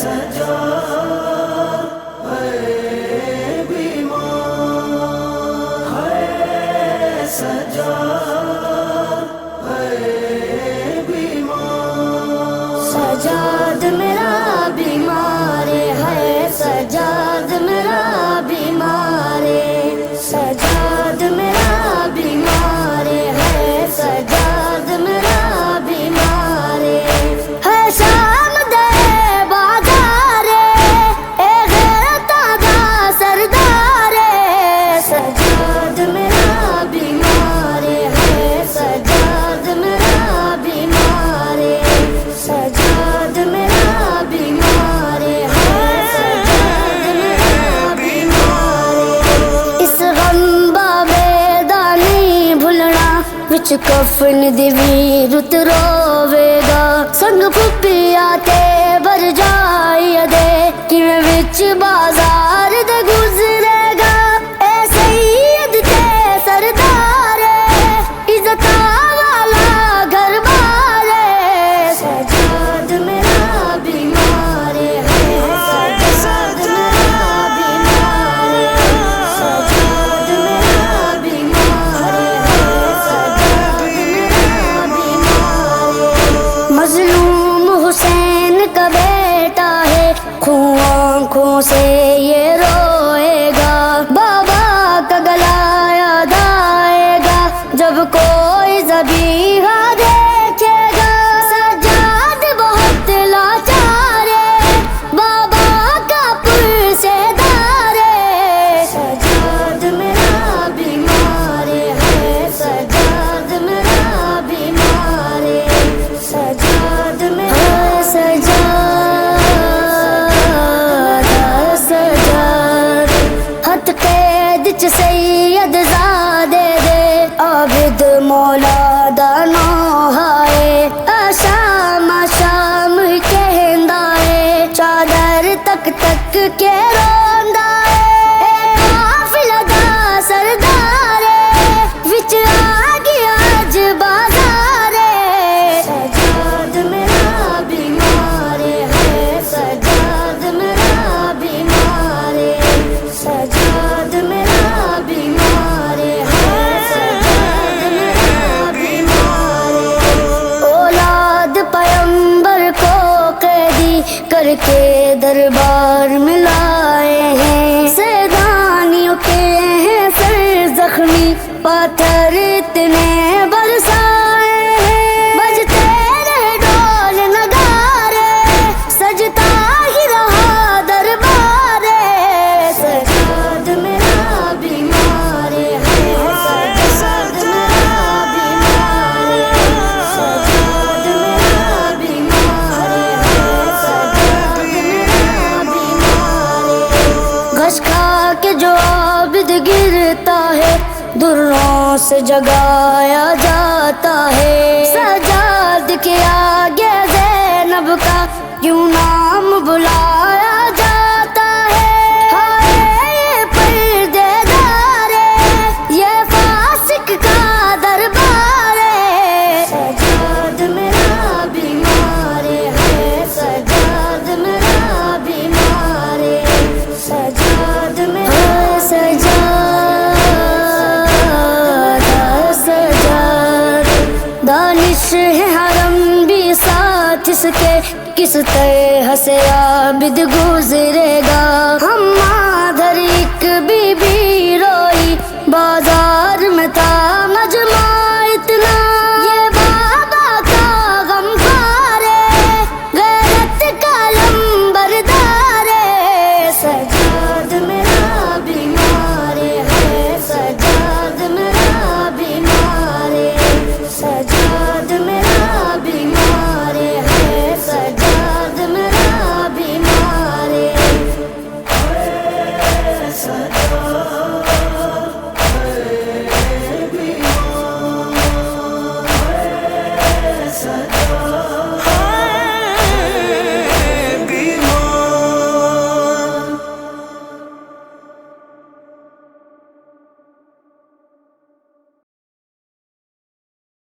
سجاد ہے بیمار، ہے سجاد ہے بیمار، سجاد میرا بیمار ہے، سجاد میرا بیمار ہے، سجاد میرا بیمار ہے، سجاد میرا بیمار ہے، شام دے بازار اے غیرتاں دا سردار، سجاد میرا بیمار ہے، سجاد میرا بیمار ہے، سجاد میرا بیمار ہے، سجاد میرا بیمار ہے، اس غم بابے دا نہیں بھولنا، وچ کفن دی ویرت روے گا، سنگ پھپیا تے بر جائی دے، کیویں وچ بازار دے گزرے گا، اے سید تے سردار عزتاں والا گھر بار، سجاد میرا بیمار ہے، سجاد میرا بیمار ہے، سجاد میرا بیمار ہے، سجاد میرا بیمار ہے، مظلوم حسین کا بیٹا ہے، خون آنکھوں سے یہ روئے گا، بابا کا گلا یاد آئے گا، جب کوئی ذبیحہ دیکھے گا، سجاد بہت لاچار ہے، بابا کا پرسے دار ہے، سجاد میرا بیمار ہے، سجاد میرا بیمار ہے، سجاد میرا سجاد ہتھ قید چ سید زادے دے، عابد مولا دا نام ہے، شام شام کہندا ہے، چادر تک تک کے روندا ہے، قافلہ دا سردار وچ آ گیا اج بازار، سجاد میرا بیمار ہے، سجاد میرا بیمار ہے، سجاد میرا بیمار ہے، سجاد میرا بیمار ہے، اولاد پیغمبر کو قیدی کر کے دربار میں لائے ہیں، سیدانیوں کے ہیں سر زخمی، پاتھر اتنے برسائے ہیں، بجتے رہے ڈول نگارے، سجتا ہی رہا دربار، سجاد میرا بیمار ہے، سجاد میرا بیمار ہے، سجاد میرا بیمار ہے، سجاد میرا بیمار ہے، گھس کھا کے جو عابد گرتا ہے، دروں سے جگایا جاتا ہے، سجاد کے آگے زینب کا کیوں نام بلایا جاتا ہے، ہائے یہ پردے دار یہ فاسق کا دربار، سجاد میرا بیمار ہے، سجاد میرا بیمار ہے، سجاد میرا سجاد دانش ہے حرم بھی ساتھ اس کے، کس طرح سے عابد گزرے گا، ہم مادر ایک بی بی روئی بازار